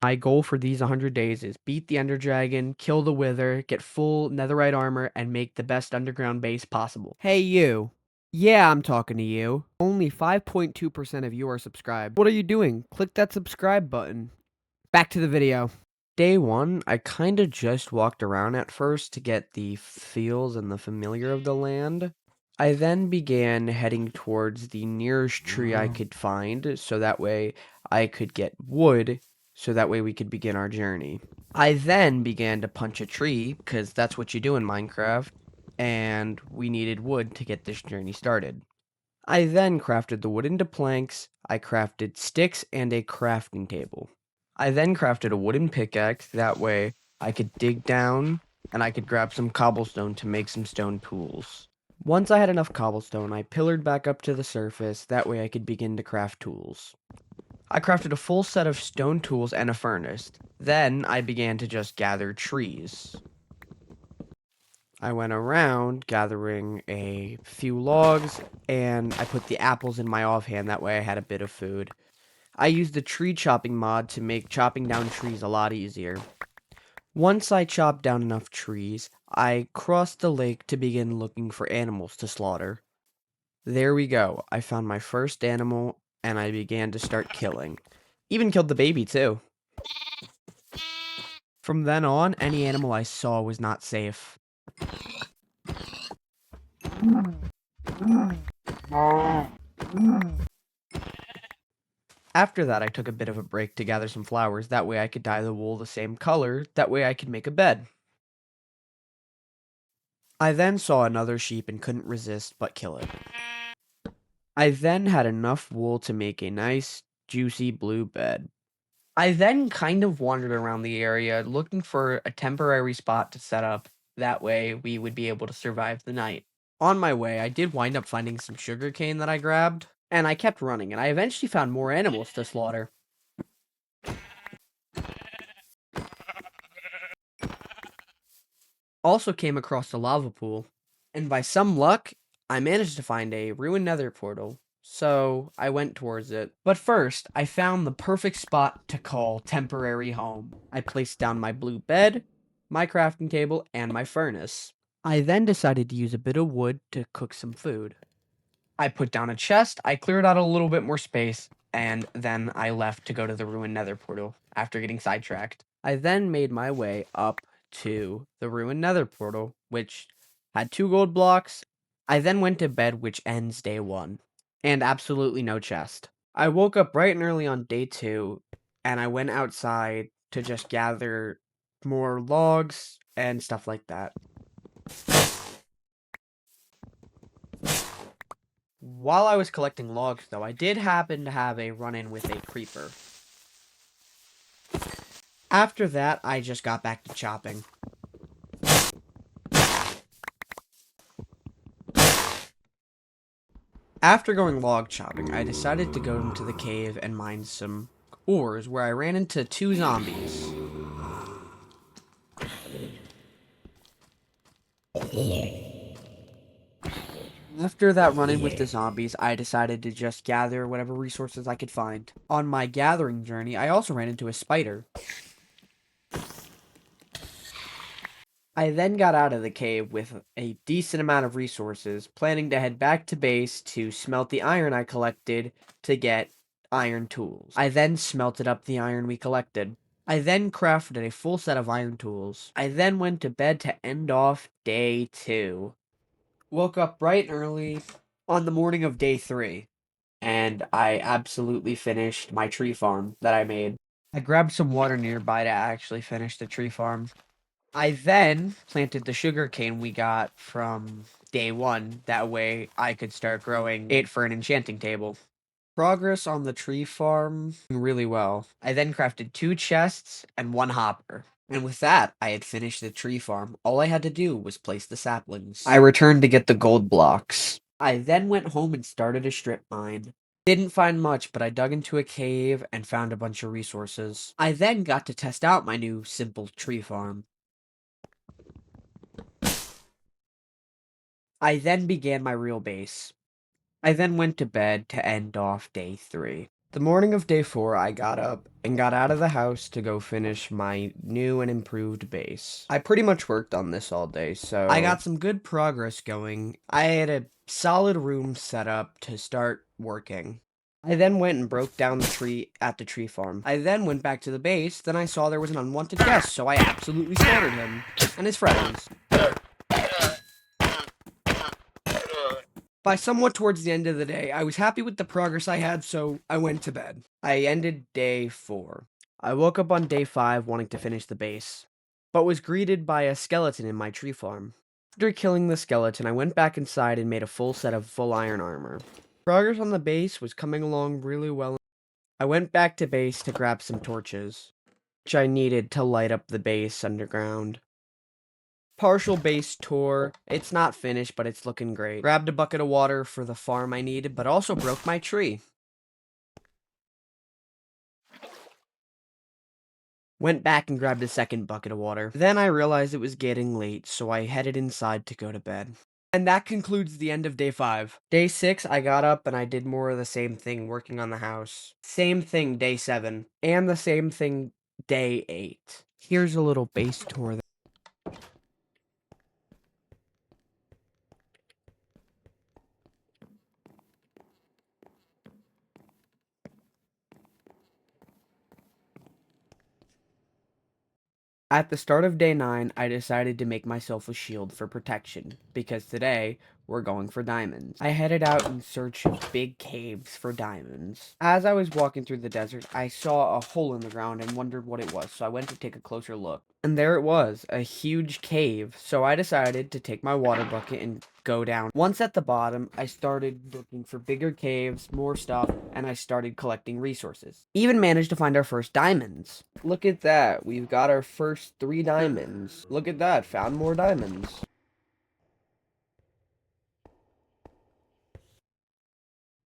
My goal for these 100 days is beat the Ender Dragon, kill the Wither, get full netherite armor, and make the best underground base possible. Hey you. Yeah, I'm talking to you. Only 5.2% of you are subscribed. What are you doing? Click that subscribe button. Back to the video. Day 1, I kinda just walked around at first to get the feels and the familiar of the land. I then began heading towards the nearest tree I could find, so that way I could get wood, so that way we could begin our journey. I then began to punch a tree, because that's what you do in Minecraft, and we needed wood to get this journey started. I then crafted the wood into planks, I crafted sticks and a crafting table. I then crafted a wooden pickaxe, that way I could dig down and I could grab some cobblestone to make some stone tools. Once I had enough cobblestone, I pillared back up to the surface, that way I could begin to craft tools. I crafted a full set of stone tools and a furnace. Then I began to just gather trees. I went around gathering a few logs, and I put the apples in my offhand, that way I had a bit of food. I used the tree chopping mod to make chopping down trees a lot easier. Once I chopped down enough trees, I crossed the lake to begin looking for animals to slaughter. There we go, I found my first animal, and I began to start killing. Even killed the baby too. From then on, any animal I saw was not safe. After that, I took a bit of a break to gather some flowers, that way I could dye the wool the same color, that way I could make a bed. I then saw another sheep and couldn't resist but kill it. I then had enough wool to make a nice, juicy blue bed. I then kind of wandered around the area looking for a temporary spot to set up, that way we would be able to survive the night. On my way, I did wind up finding some sugarcane that I grabbed, and I kept running, and I eventually found more animals to slaughter. Also came across a lava pool, and by some luck, I managed to find a ruined nether portal, so I went towards it. But first, I found the perfect spot to call temporary home. I placed down my blue bed, my crafting table, and my furnace. I then decided to use a bit of wood to cook some food. I put down a chest, I cleared out a little bit more space, and then I left to go to the ruined nether portal after getting sidetracked. I then made my way up to the ruined nether portal, which had 2 gold blocks. I then went to bed, which ends day 1, and absolutely no chest. I woke up bright and early on day 2, and I went outside to just gather more logs and stuff like that. While I was collecting logs, though, I did happen to have a run-in with a creeper. After that, I just got back to chopping. After going log chopping, I decided to go into the cave and mine some ores, where I ran into 2 zombies. After that run-in with the zombies, I decided to just gather whatever resources I could find. On my gathering journey, I also ran into a spider. I then got out of the cave with a decent amount of resources, planning to head back to base to smelt the iron I collected to get iron tools. I then smelted up the iron we collected. I then crafted a full set of iron tools. I then went to bed to end off day 2. Woke up bright and early on the morning of day 3, and I absolutely finished my tree farm that I made. I grabbed some water nearby to actually finish the tree farm. I then planted the sugarcane we got from day 1. That way I could start growing it for an enchanting table. Progress on the tree farm really well. I then crafted 2 chests and 1 hopper. And with that, I had finished the tree farm. All I had to do was place the saplings. I returned to get the gold blocks. I then went home and started a strip mine. Didn't find much, but I dug into a cave and found a bunch of resources. I then got to test out my new simple tree farm. I then began my real base. I then went to bed to end off day 3. The morning of day 4, I got up and got out of the house to go finish my new and improved base. I pretty much worked on this all day, so I got some good progress going. I had a solid room set up to start working. I then went and broke down the tree at the tree farm. I then went back to the base, then I saw there was an unwanted guest, so I absolutely slaughtered him and his friends. By somewhat towards the end of the day, I was happy with the progress I had, so I went to bed. I ended day 4. I woke up on day 5 wanting to finish the base, but was greeted by a skeleton in my tree farm. After killing the skeleton, I went back inside and made a full set of full iron armor. Progress on the base was coming along really well. I went back to base to grab some torches, which I needed to light up the base underground. Partial base tour. It's not finished, but it's looking great. Grabbed a bucket of water for the farm I needed, but also broke my tree. Went back and grabbed a second bucket of water. Then I realized it was getting late, so I headed inside to go to bed. And that concludes the end of day 5. Day 6, I got up and I did more of the same thing, working on the house. Same thing day 7. And the same thing day 8. Here's a little base tour. At the start of day 9, I decided to make myself a shield for protection, because today, we're going for diamonds. I headed out in search of big caves for diamonds. As I was walking through the desert, I saw a hole in the ground and wondered what it was, so I went to take a closer look. And there it was, a huge cave, so I decided to take my water bucket and go down. Once at the bottom, I started looking for bigger caves, more stuff, and I started collecting resources. Even managed to find our first diamonds. Look at that, we've got our first 3 diamonds. Look at that, found more diamonds.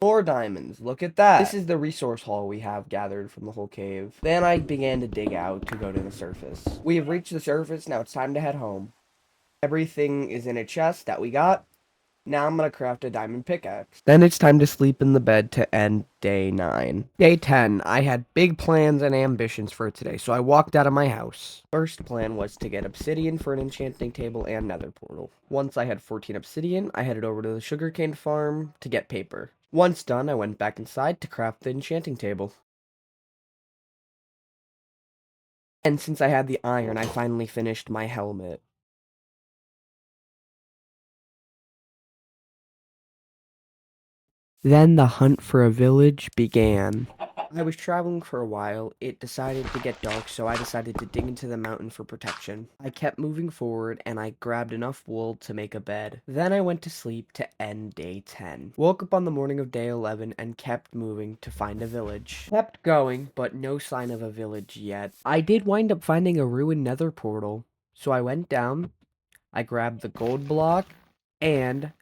More diamonds, look at that. This is the resource haul we have gathered from the whole cave. Then I began to dig out to go to the surface. We have reached the surface, now it's time to head home. Everything is in a chest that we got. Now I'm gonna craft a diamond pickaxe. Then it's time to sleep in the bed to end day 9. Day 10, I had big plans and ambitions for today, so I walked out of my house. First plan was to get obsidian for an enchanting table and nether portal. Once I had 14 obsidian, I headed over to the sugarcane farm to get paper. Once done, I went back inside to craft the enchanting table. And since I had the iron, I finally finished my helmet. Then the hunt for a village began. I was traveling for a while. It decided to get dark, so I decided to dig into the mountain for protection. I kept moving forward, and I grabbed enough wool to make a bed. Then I went to sleep to end day 10. Woke up on the morning of day 11 and kept moving to find a village. Kept going, but no sign of a village yet. I did wind up finding a ruined nether portal, so I went down, I grabbed the gold block, and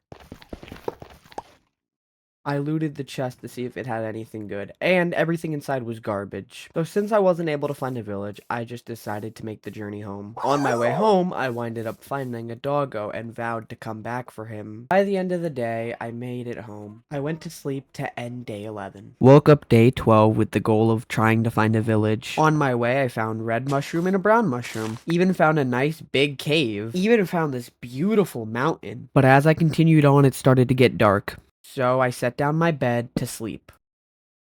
I looted the chest to see if it had anything good, and everything inside was garbage. So since I wasn't able to find a village, I just decided to make the journey home. On my way home, I winded up finding a doggo and vowed to come back for him. By the end of the day, I made it home. I went to sleep to end day 11. Woke up day 12 with the goal of trying to find a village. On my way, I found red mushroom and a brown mushroom. Even found a nice big cave. Even found this beautiful mountain. But as I continued on, it started to get dark. So I set down my bed to sleep.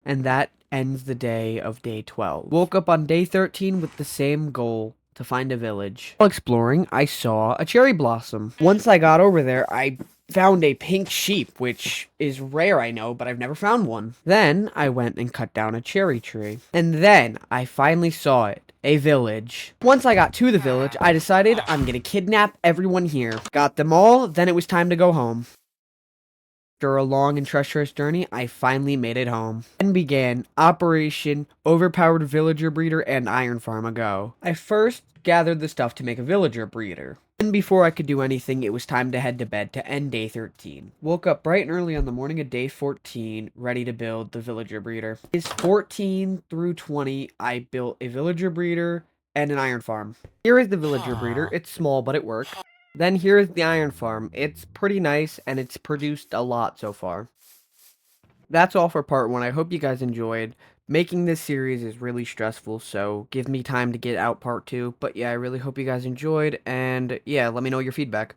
And that ends the day of day 12. Woke up on day 13 with the same goal, to find a village. While exploring, I saw a cherry blossom. Once I got over there, I found a pink sheep, which is rare, I know, but I've never found one. Then I went and cut down a cherry tree. And then I finally saw it. A village. Once I got to the village, I decided I'm gonna kidnap everyone here. Got them all, then it was time to go home. After a long and treacherous journey, I finally made it home. Then began Operation Overpowered Villager Breeder and Iron Farm a Go. I first gathered the stuff to make a villager breeder. And before I could do anything, it was time to head to bed to end day 13. Woke up bright and early on the morning of day 14, ready to build the villager breeder. Days 14 through 20, I built a villager breeder and an iron farm. Here is the villager breeder. It's small, but it works. Then here's the iron farm. It's pretty nice, and it's produced a lot so far. that's all for part one. I hope you guys enjoyed. Making this series is really stressful, so give me time to get out part two. But yeah, I really hope you guys enjoyed, and yeah, let me know your feedback.